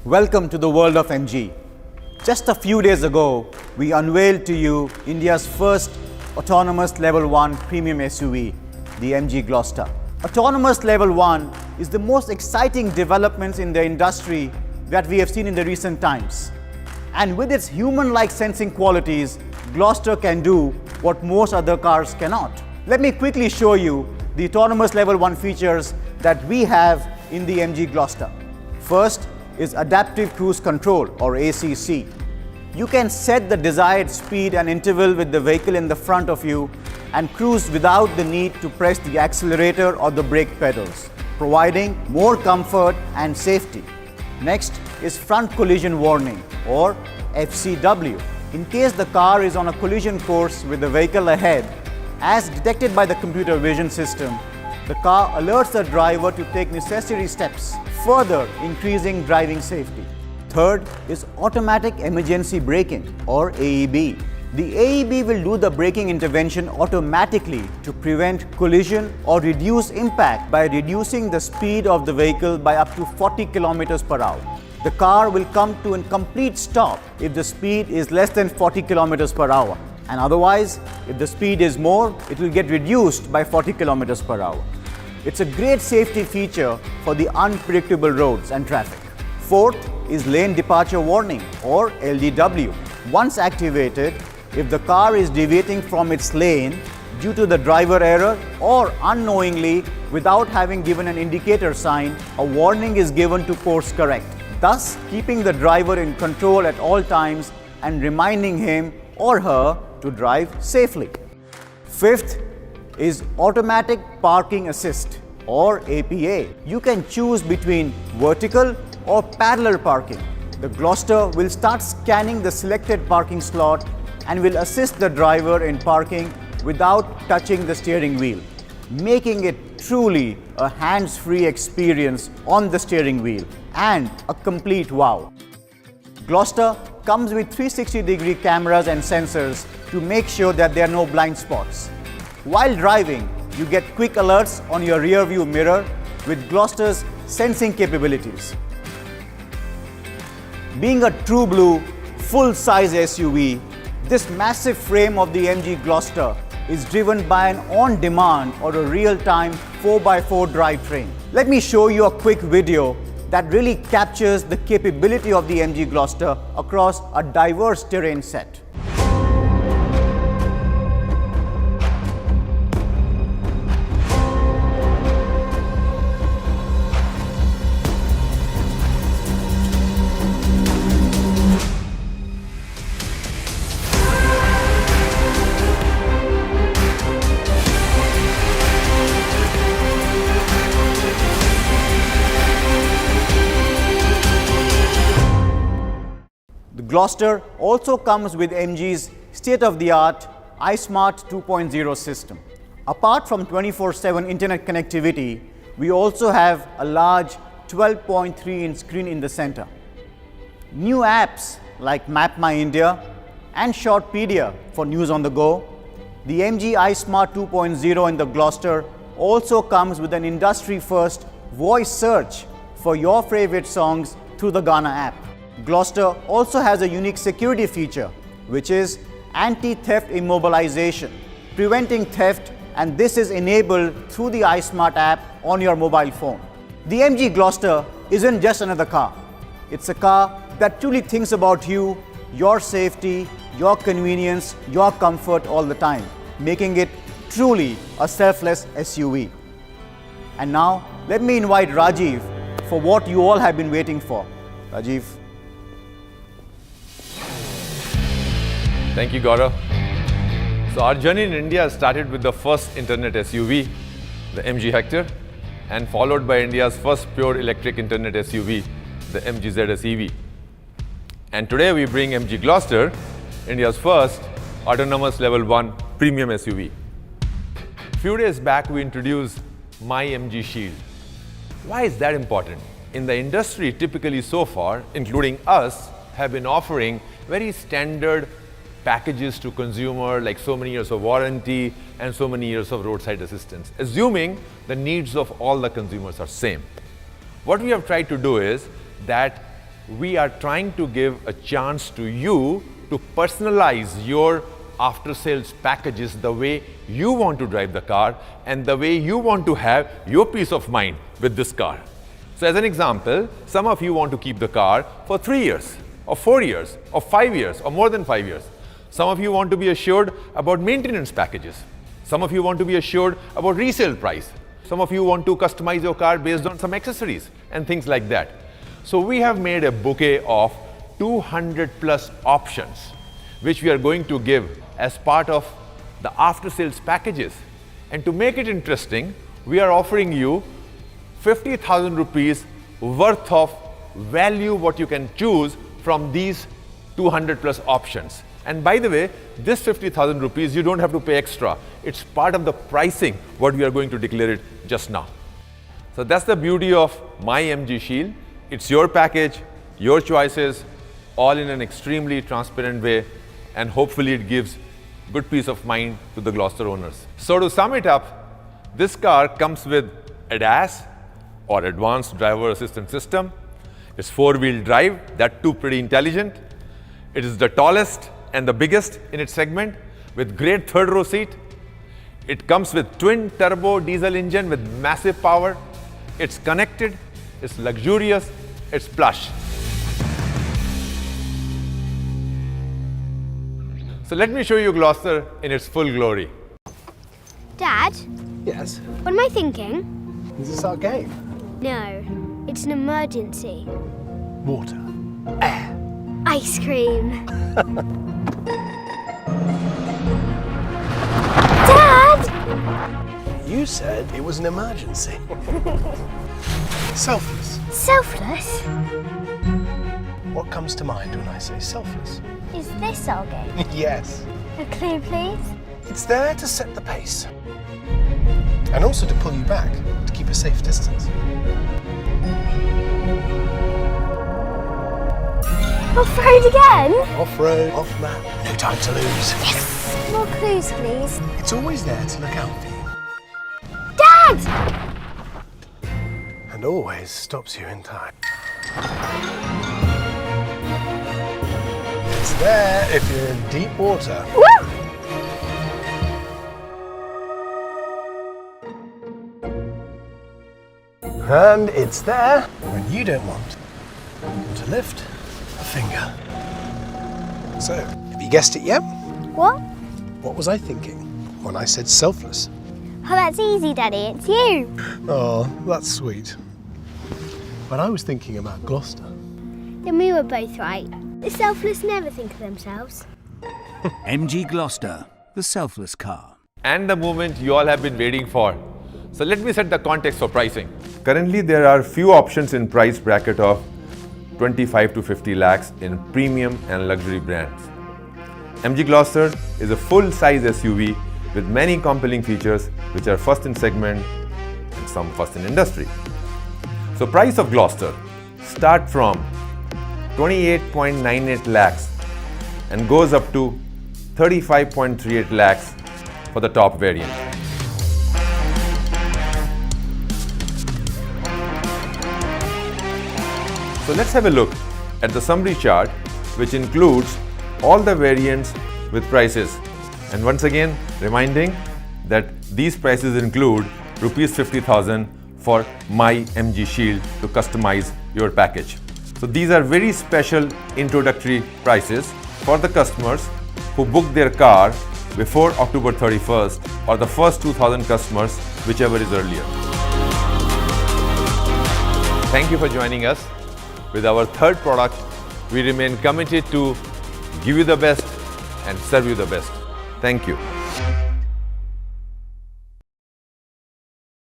Welcome to the world of MG. Just a few days ago, we unveiled to you India's first autonomous Level 1 premium SUV, the MG Gloster. Autonomous Level 1 is the most exciting developments in the industry that we have seen in the recent times. And with its human-like sensing qualities, Gloster can do what most other cars cannot. Let me quickly show you the autonomous Level 1 features that we have in the MG Gloster. First is Adaptive Cruise Control, or ACC. You can set the desired speed and interval with the vehicle in the front of you and cruise without the need to press the accelerator or the brake pedals, providing more comfort and safety. Next is Front Collision Warning, or FCW. In case the car is on a collision course with the vehicle ahead, as detected by the computer vision system, the car alerts the driver to take necessary steps, further increasing driving safety. Third is Automatic Emergency Braking, or AEB. The AEB will do the braking intervention automatically to prevent collision or reduce impact by reducing the speed of the vehicle by up to 40 km per hour. The car will come to a complete stop if the speed is less than 40 km per hour. And otherwise, if the speed is more, it will get reduced by 40 km per hour. It's a great safety feature for the unpredictable roads and traffic. Fourth is Lane Departure Warning, or LDW. Once activated, if the car is deviating from its lane due to the driver error or unknowingly without having given an indicator sign, a warning is given to course correct, thus keeping the driver in control at all times and reminding him or her to drive safely. Fifth is Automatic Parking Assist, or APA. You can choose between vertical or parallel parking. The Gloster will start scanning the selected parking slot and will assist the driver in parking without touching the steering wheel, making it truly a hands-free experience on the steering wheel and a complete wow. Gloster comes with 360-degree cameras and sensors to make sure that there are no blind spots. While driving, you get quick alerts on your rear view mirror with Gloster's sensing capabilities. Being a true blue, full-size SUV, this massive frame of the MG Gloster is driven by an on-demand or a real-time 4x4 drivetrain. Let me show you a quick video that really captures the capability of the MG Gloster across a diverse terrain set. The Gloster also comes with MG's state-of-the-art iSmart 2.0 system. Apart from 24/7 internet connectivity, we also have a large 12.3-inch screen in the center. New apps like Map My India and Shortpedia for news on the go. The MG iSmart 2.0 in the Gloster also comes with an industry-first voice search for your favorite songs through the Gaana app. Gloster also has a unique security feature, which is anti-theft immobilization, preventing theft, and this is enabled through the iSmart app on your mobile phone. The MG Gloster isn't just another car. It's a car that truly thinks about you, your safety, your convenience, your comfort all the time, making it truly a selfless SUV. And now, let me invite Rajiv for what you all have been waiting for. Rajiv. Thank you, Gaurav. So our journey in India started with the first internet SUV, the MG Hector, and followed by India's first pure electric internet SUV, the MG ZS EV. And today we bring MG Gloster, India's first autonomous Level 1 premium SUV. A few days back, we introduced My MG Shield. Why is that important? In the industry, typically so far, including us, have been offering very standard packages to consumer, like so many years of warranty and so many years of roadside assistance, assuming the needs of all the consumers are same. What we have tried to do is that we are trying to give a chance to you to personalize your after-sales packages the way you want to drive the car and the way you want to have your peace of mind with this car. So as an example, some of you want to keep the car for 3 years, or 4 years, or 5 years, or more than 5 years. Some of you want to be assured about maintenance packages. Some of you want to be assured about resale price. Some of you want to customize your car based on some accessories and things like that. So we have made a bouquet of 200 plus options, which we are going to give as part of the after-sales packages. And to make it interesting, we are offering you 50,000 rupees worth of value what you can choose from these 200 plus options. And by the way, this 50,000 rupees, you don't have to pay extra. It's part of the pricing what we are going to declare it just now. So that's the beauty of My MG Shield. It's your package, your choices, all in an extremely transparent way, and hopefully it gives good peace of mind to the Gloucester owners. So to sum it up, this car comes with ADAS, or Advanced Driver Assistance System. It's 4-wheel drive, that too pretty intelligent. It is the tallest and the biggest in its segment with great third row seat. It comes with twin turbo diesel engine with massive power. It's connected, it's luxurious, it's plush. So let me show you Gloucester in its full glory. Dad, Yes? what am I thinking? Is this our game? No, it's an emergency. Water. Ice cream. Dad! You said it was an emergency. Selfless. Selfless? What comes to mind when I say selfless? Is this our game? Yes. A clue, please? It's there to set the pace. And also to pull you back, to keep a safe distance. Off-road again? Off-road, off-map, no time to lose. Yes! More clues, please. It's always there to look out for you. Dad! And always stops you in time. It's there if you're in deep water. Woo! And it's there when you don't want to lift a finger. So, have you guessed it yet? What? What was I thinking when I said selfless? Oh, that's easy, Daddy. It's you. Oh, that's sweet. But I was thinking about Gloucester. Then we were both right. The selfless never think of themselves. MG Gloucester, the selfless car. And the moment you all have been waiting for. So let me set the context for pricing. Currently, there are few options in price bracket of 25 to 50 lakhs in premium and luxury brands. MG Gloucester is a full-size SUV with many compelling features which are first in segment and some first in industry. So price of Gloucester start from 28.98 lakhs and goes up to 35.38 lakhs for the top variant. So let's have a look at the summary chart, which includes all the variants with prices. And once again, reminding that these prices include rupees 50,000 for My MG Shield to customize your package. So these are very special introductory prices for the customers who book their car before October 31st or the first 2,000 customers, whichever is earlier. Thank you for joining us. With our third product, we remain committed to give you the best and serve you the best. Thank you.